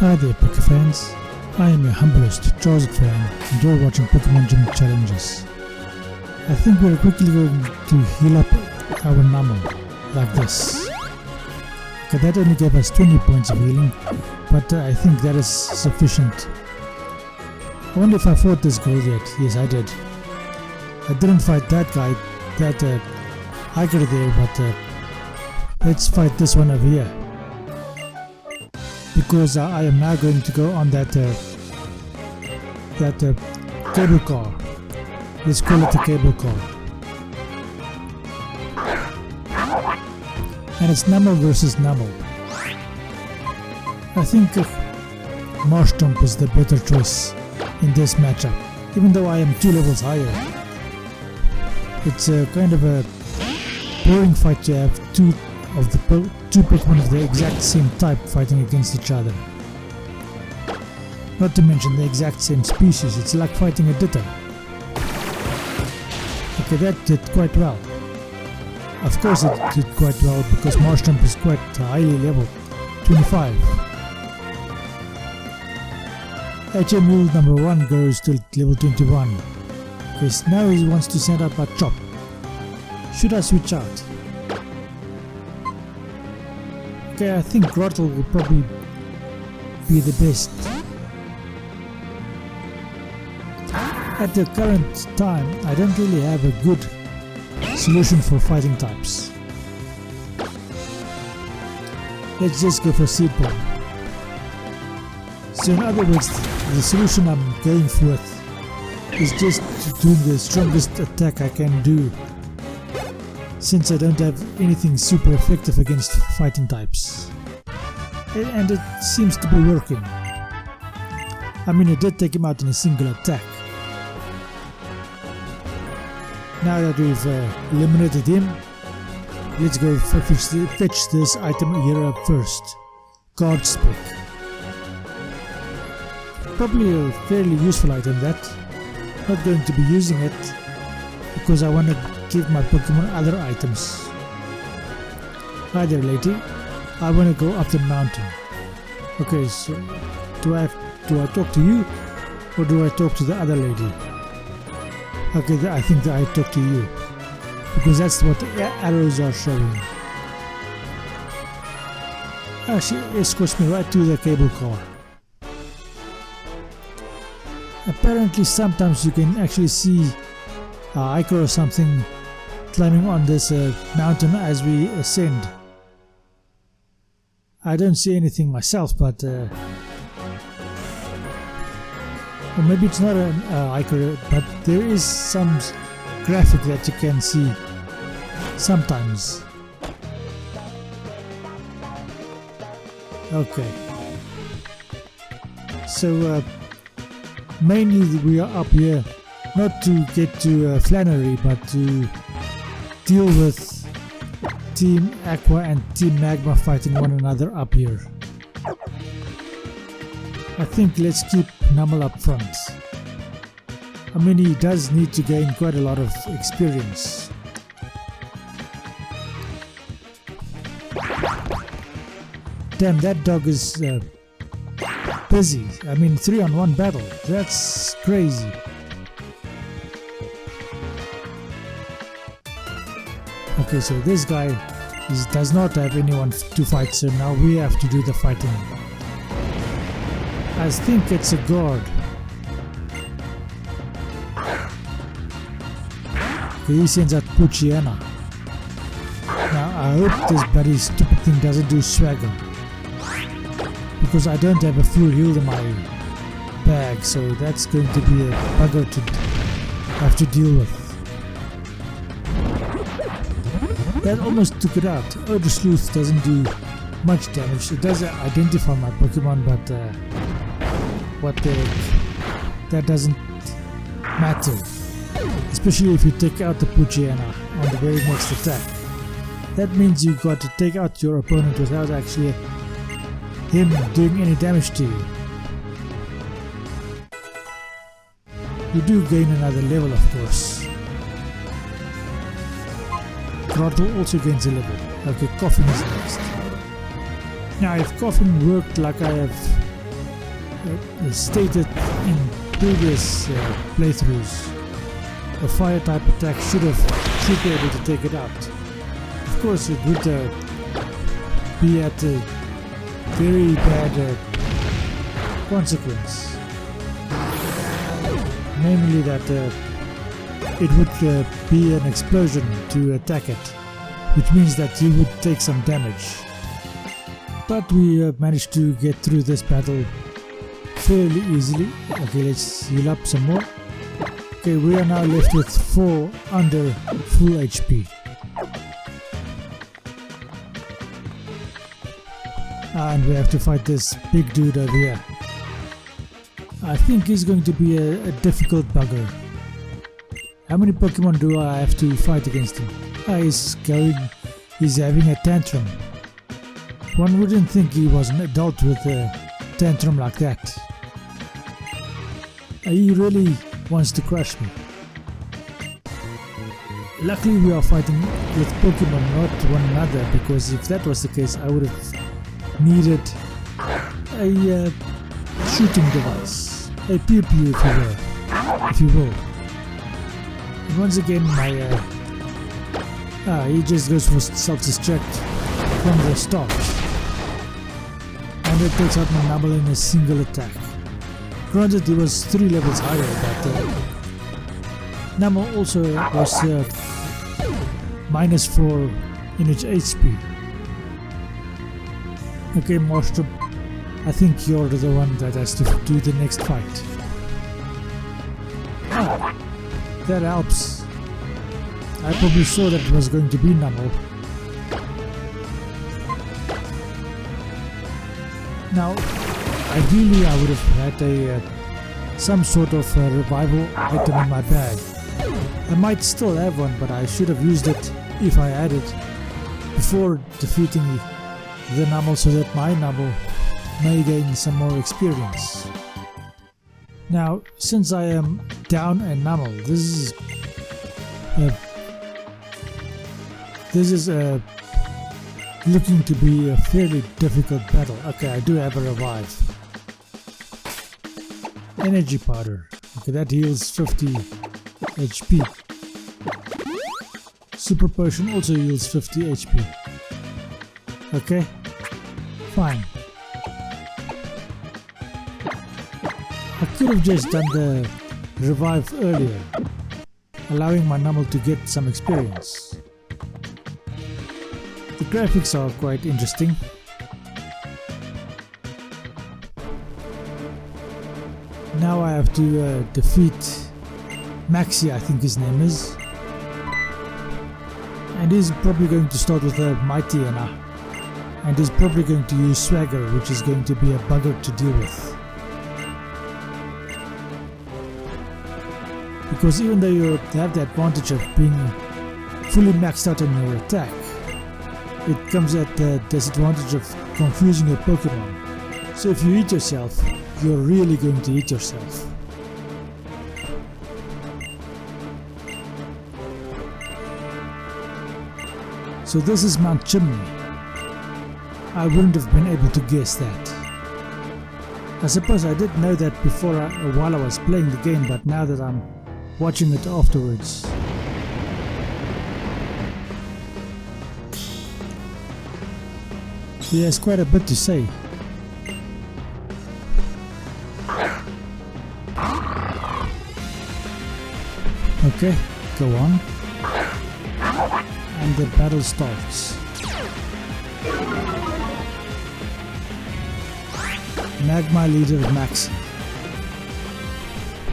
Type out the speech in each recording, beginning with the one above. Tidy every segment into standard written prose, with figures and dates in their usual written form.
Hi there Poké fans, I am your humblest Chosen fan and you're watching Pokemon Gym Challenges. I think we're quickly going to heal up our Numel, like this. Okay, that only gave us 20 points of healing, but I think that is sufficient. I wonder if I fought this girl yet. Yes, I did. I didn't fight that guy, that hiker there, but let's fight this one over here. Because I am now going to go on that cable car. Let's call it a cable car. And it's Numel versus Numel. I think Monotype is the better choice in this matchup, even though I am 2 levels higher. It's a kind of a boring fight to have two Pokemon of the exact same type fighting against each other. Not to mention the exact same species, it's like fighting a Ditto. Okay, that did quite well. Of course it did quite well because Monotype is quite highly leveled, 25. HM rule number 1 goes to level 21. Okay, so now he wants to send out my Chop. Should I switch out? Okay, I think Grottle will probably be the best. At the current time, I don't really have a good solution for fighting types. Let's just go for Seed Bomb. So in other words, the solution I'm going with is just doing the strongest attack I can do, since I don't have anything super effective against fighting types. And it seems to be working. I mean, it did take him out in a single attack. Now that we've eliminated him, let's go fetch this item here up first. Guard Spec. Probably a fairly useful item that. Not going to be using it because I want to give my Pokemon other items. Hi there lady, I want to go up the mountain. Okay, so do I talk to you or do I talk to the other lady? Okay, I think that I talk to you because that's what the arrows are showing. She escorts me right to the cable car. Apparently sometimes you can actually see a hiker or something climbing on this mountain as we ascend. I don't see anything myself, but or maybe it's not a hiker, but there is some graphic that you can see sometimes. Okay, so mainly we are up here not to get to Flannery, but to deal with Team Aqua and Team Magma fighting one another up here. I think let's keep Numel up front. I mean, he does need to gain quite a lot of experience. Damn, that dog is busy. I mean, 3-on-1 battle. That's crazy. Okay, so this guy does not have anyone to fight, so now we have to do the fighting. I think it's a guard. Okay, he sends out Poochyena. Now I hope this bloody stupid thing doesn't do swagger, because I don't have a full heal in my bag, so that's going to be a bugger to have to deal with. That almost took it out. Urge Sleuth doesn't do much damage. It does identify my Pokemon, but that doesn't matter. Especially if you take out the Poochyena on the very next attack. That means you've got to take out your opponent without actually him doing any damage to you. You do gain another level, of course. Grottle also gains a level. Okay, Coughing is next. Now if Coughing worked like I have stated in previous playthroughs, a fire type attack should be able to take it out. Of course, it would be at a very bad consequence, namely that it would be an explosion to attack it, which means that you would take some damage. But we managed to get through this battle fairly easily. Okay, let's heal up some more. Okay, we are now left with 4 under full HP. And we have to fight this big dude over here. I think he's going to be a difficult bugger. How many Pokemon do I have to fight against him? He's having a tantrum. One wouldn't think he was an adult with a tantrum like that. He really wants to crush me. Luckily we are fighting with Pokemon, not one another, because if that was the case I would have needed a shooting device, a pew-pew if you will. And once again he just goes for self-destruct from the start. And it takes out my Numble in a single attack. Granted, he was 3 levels higher, but Numble also was -4 in its HP. Okay, Master, I think you're the one that has to do the next fight. Ah, that helps. I probably saw that it was going to be Numble. Now, ideally I would have had some sort of revival item in my bag. I might still have one, but I should have used it if I had it before defeating the Numble, so that my Numble may gain some more experience. Now, since I am down a Numble, this is looking to be a fairly difficult battle. Okay, I do have a revive. Energy powder. Okay, that heals 50 HP. Super potion also heals 50 HP. Okay, fine. I could have just done the revive earlier, allowing my Numble to get some experience. The graphics are quite interesting. Now I have to defeat Maxi, I think his name is. And he's probably going to start with a Mighty Anna. And he's probably going to use Swagger, which is going to be a bugger to deal with. Because even though you have the advantage of being fully maxed out on your attack, it comes at the disadvantage of confusing your Pokemon. So if you eat yourself, you're really going to eat yourself. So this is Mount Chimney. I wouldn't have been able to guess that. I suppose I did know that before while I was playing the game, but now that I'm watching it afterwards. He has quite a bit to say. Okay, go on. And the battle starts. Magma leader Maxi.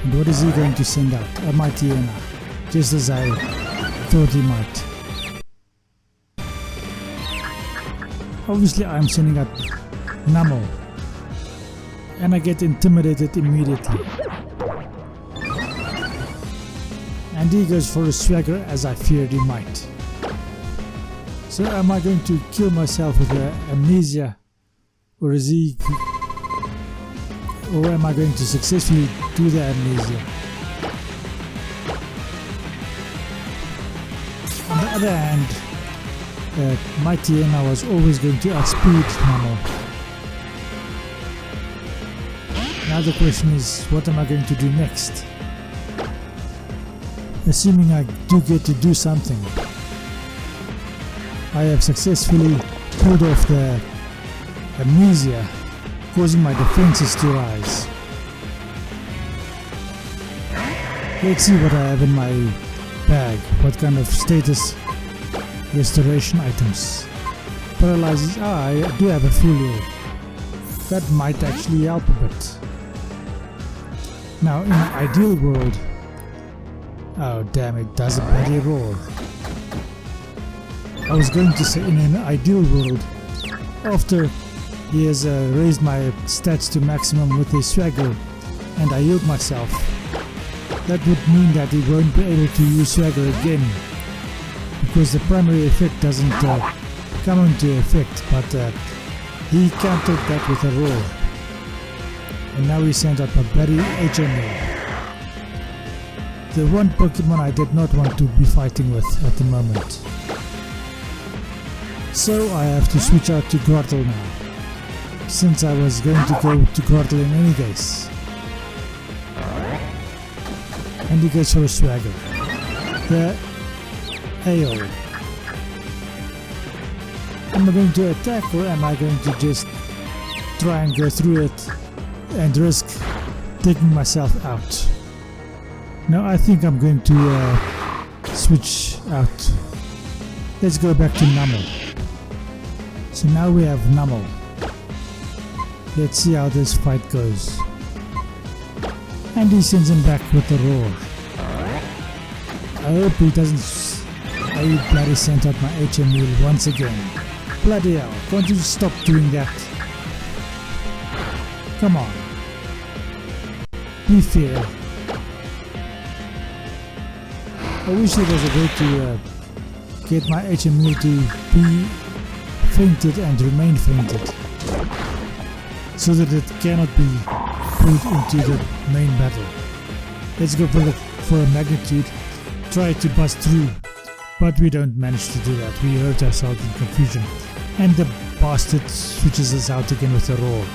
And what is he going to send out? A Mighty Anna, just as I thought he might. Obviously I'm sending out Numble, and I get intimidated immediately. And he goes for a Swagger, as I feared he might. So am I going to kill myself with amnesia, or is he, or am I going to successfully do the amnesia? On the other hand, Mighty Anna was always going to outspeed Numble. now the question is, what am I going to do next? Assuming I do get to do something, I have successfully pulled off the amnesia, causing my defenses to rise. Let's see what I have in my bag, what kind of status restoration items. Paralyzes, I do have a full heal. That might actually help a bit. Now in an ideal world, oh damn, it does a bloody roar. I was going to say in an ideal world, after he has raised my stats to maximum with his swagger and I healed myself, that would mean that he won't be able to use swagger again, because the primary effect doesn't come into effect, but he countered that with a roar. And now he sent out my bloody HMO. The one Pokemon I did not want to be fighting with at the moment. So I have to switch out to Grottle now, since I was going to go to Grottle in any case. And he goes for a swagger. The AO. Am I going to attack, or am I going to just try and go through it and risk taking myself out? Now I think I'm going to switch out. Let's go back to Nummel. So now we have Nummel. Let's see how this fight goes. And he sends him back with a roar. I hope he doesn't. I bloody sent out my HM wheel once again. Bloody hell, can't you stop doing that? Come on. Be fair. I wish there was a way to get my HM wheel to be fainted and remain fainted, so that it cannot be put into the main battle. Let's go for a magnitude, try to bust through, but we don't manage to do that. We hurt ourselves in confusion, and the bastard switches us out again with a roar.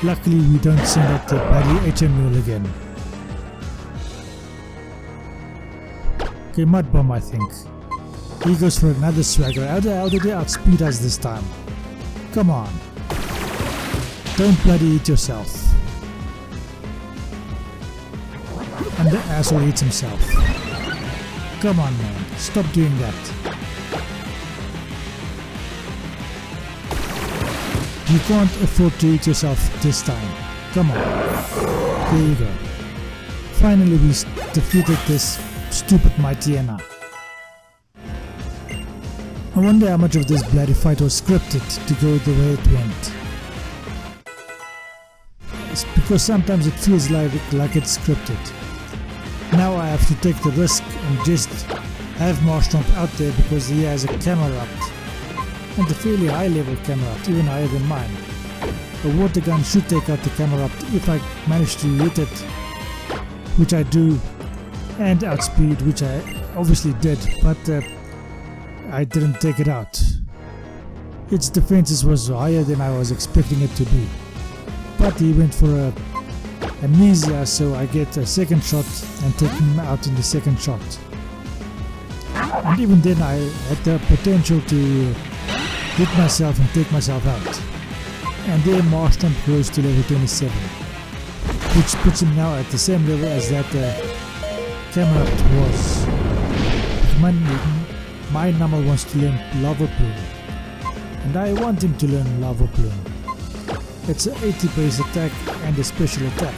Luckily we don't send out the bloody HM wheel again. Okay, Mud Bomb I think. He goes for another swagger. How the hell did he outspeed us this time? Come on. Don't bloody eat yourself. And the asshole eats himself. Come on man, stop doing that. You can't afford to eat yourself this time. Come on. There you go. Finally we defeated this stupid Mightyena. I wonder how much of this bloody fight was scripted to go the way it went. It's because sometimes it feels like it's scripted. Now I have to take the risk and just have Marshtomp out there because he has a Camerupt, and a fairly high level Camerupt, even higher than mine. A water gun should take out the Camerupt if I manage to hit it, which I do, and outspeed, which I obviously did, but I didn't take it out. Its defenses was higher than I was expecting it to be. But he went for a amnesia, so I get a second shot and take him out in the second shot. And even then I had the potential to hit myself and take myself out. And then Marshtomp goes to level 27, which puts him now at the same level as that Camerupt was. My Nummel wants to learn Lava Plume, and I want him to learn Lava Plume. It's an 80 base attack and a special attack,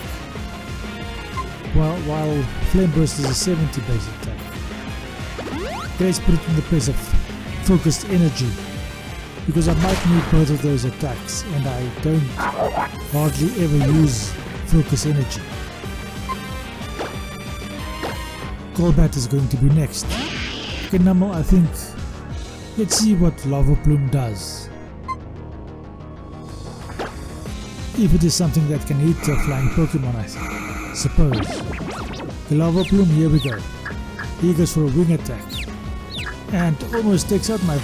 while Flame Burst is a 70 base attack. Let's put it in the place of focused energy, because I might need both of those attacks, and I don't hardly ever use focus energy. Golbat is going to be next. Okay, Nummel, I think, let's see what Lava Plume does. If it is something that can hit a flying Pokemon, I suppose. The Lava Plume, here we go. He goes for a wing attack, and almost takes out my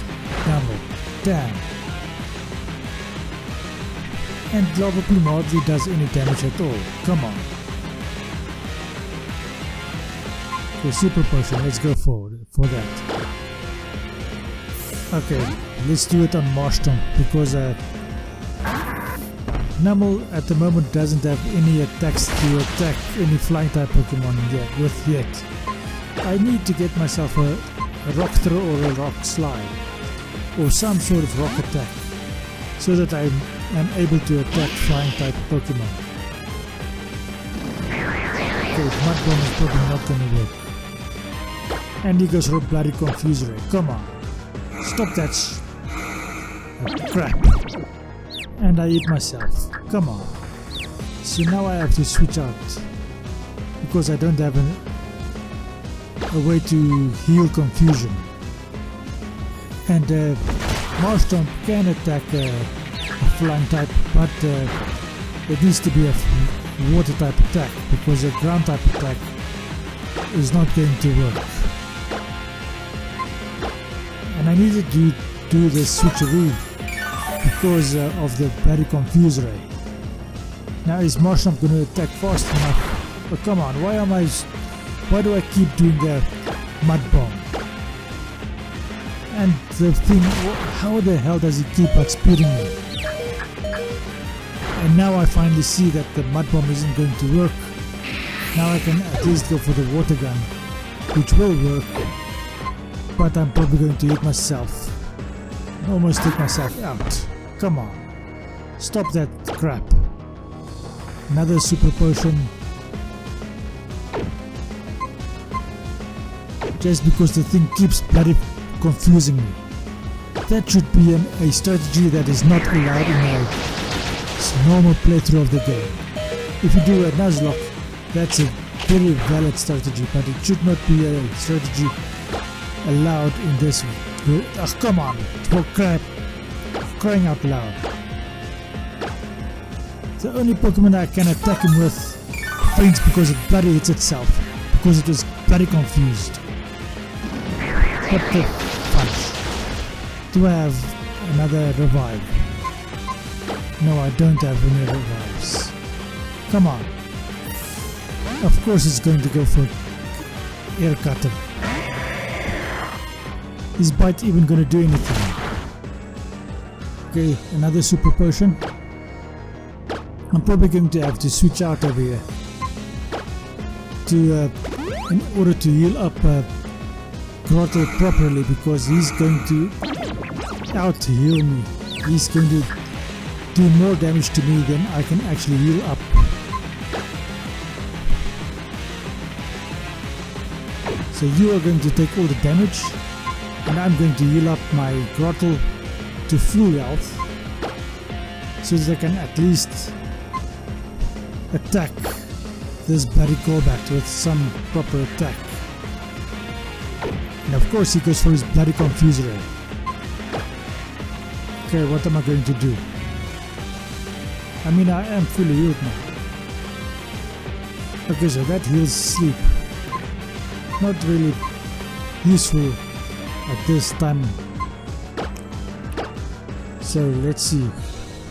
Nummel. Damn. And Lava Plume hardly does any damage at all. Come on. Okay, Super Potion, let's go for that. Okay, let's do it on Marshtomp because Numel at the moment doesn't have any attacks to attack any flying type Pokemon yet. I need to get myself a Rock Throw or a Rock Slide or some sort of rock attack so that I am able to attack flying type Pokemon. Okay, Mud Bomb is probably not gonna work. And he goes for a bloody Confuse Ray. Come on. Stop that crap. And I hit myself. Come on. So now I have to switch out because I don't have a way to heal confusion. And Marshtomp can attack a flying type, but it needs to be a water type attack because a ground type attack is not going to work. And I needed to do the switcheroo because of the very Confuse Ray. Now is Marshtomp going to attack fast enough? Oh, come on, why do I keep doing the Mud Bomb? And the thing, how the hell does he keep outspeeding me? And now I finally see that the Mud Bomb isn't going to work. Now I can at least go for the Water Gun, which will work, but I'm probably going to hit myself. Almost take myself out. Come on. Stop that crap. Another Super Potion. Just because the thing keeps bloody confusing me. That should be a strategy that is not allowed in a normal playthrough of the game. If you do a Nuzlocke, that's a very valid strategy, but it should not be a strategy allowed in this. Oh, come on, for crap, crying out loud. The only Pokemon I can attack him with faints because it bloody hits itself, because it is bloody confused. What the fudge? Do I have another revive? No, I don't have any revives. Come on. Of course it's going to go for Air Cutter. Is Bite even going to do anything? Okay, another Super Potion. I'm probably going to have to switch out over here to in order to heal up Grottle properly, because he's going to out heal me. He's going to do more damage to me than I can actually heal up. So you are going to take all the damage, and I'm going to heal up my Grottle to full health so that I can at least attack this bloody Golbat with some proper attack. And of course he goes for his bloody Confuse Ray. Okay, what am I going to do? I mean, I am fully healed now. Okay, so that heals sleep. Not really useful at this time. So let's see,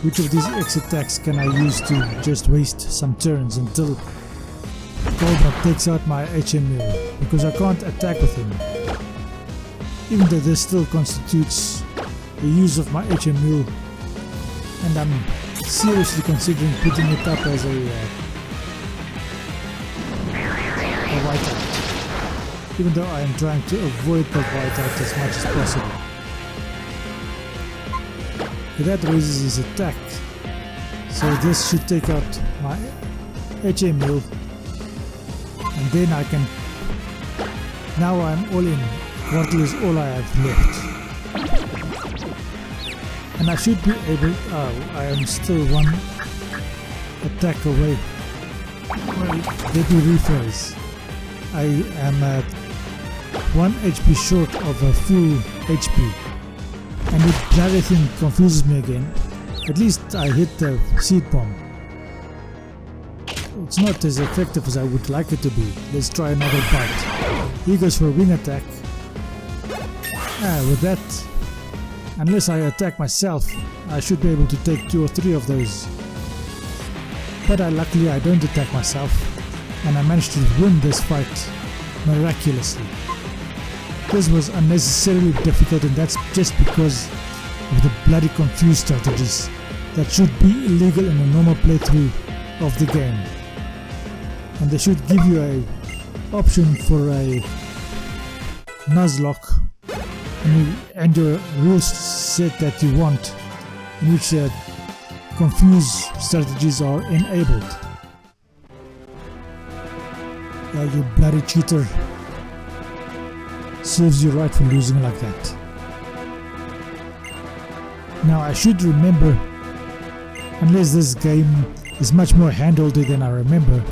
which of these X attacks can I use to just waste some turns until Golbat takes out my HMU, because I can't attack with him. Even though this still constitutes the use of my HMU, and I'm seriously considering putting it up as a whiteout, even though I am trying to avoid the whiteout as much as possible. Okay, that raises his attack, so this should take out my HMU, and then I can, now I'm all in. Grottle is all I have left. And I should be able, I am still one attack away. Well, let me rephrase. I am at 1 HP short of a full HP. And if that thing confuses me again, at least I hit the Seed Bomb. It's not as effective as I would like it to be. Let's try another bite. He goes for a wing attack. With that, unless I attack myself, I should be able to take 2 or 3 of those but luckily I don't attack myself, and I managed to win this fight miraculously. This was unnecessarily difficult, and that's just because of the bloody confused strategies that should be illegal in a normal playthrough of the game. And they should give you a option for a Nuzlocke and your rules set that you want, in which confused strategies are enabled. You bloody cheater. Serves you right for losing like that. Now I should remember, unless this game is much more handholdy than I remember,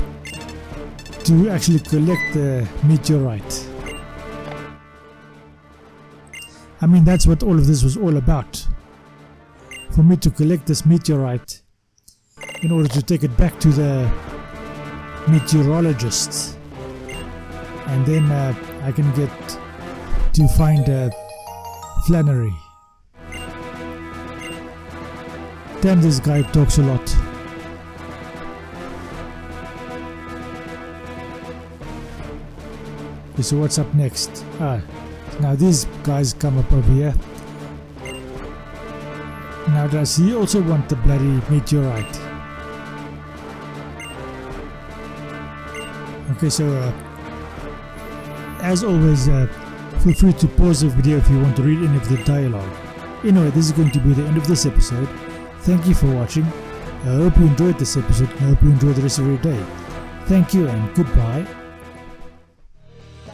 to actually collect the meteorite. I mean, that's what all of this was all about. For me to collect this meteorite in order to take it back to the meteorologist, and then I can get to find Flannery. Damn, this guy talks a lot. Okay, so what's up next? Now these guys come up over here. Now does he also want the bloody meteorite? Okay, so as always, feel free to pause the video if you want to read any of the dialogue. Anyway, this is going to be the end of this episode. Thank you for watching. I hope you enjoyed this episode and I hope you enjoy the rest of your day. Thank you and goodbye.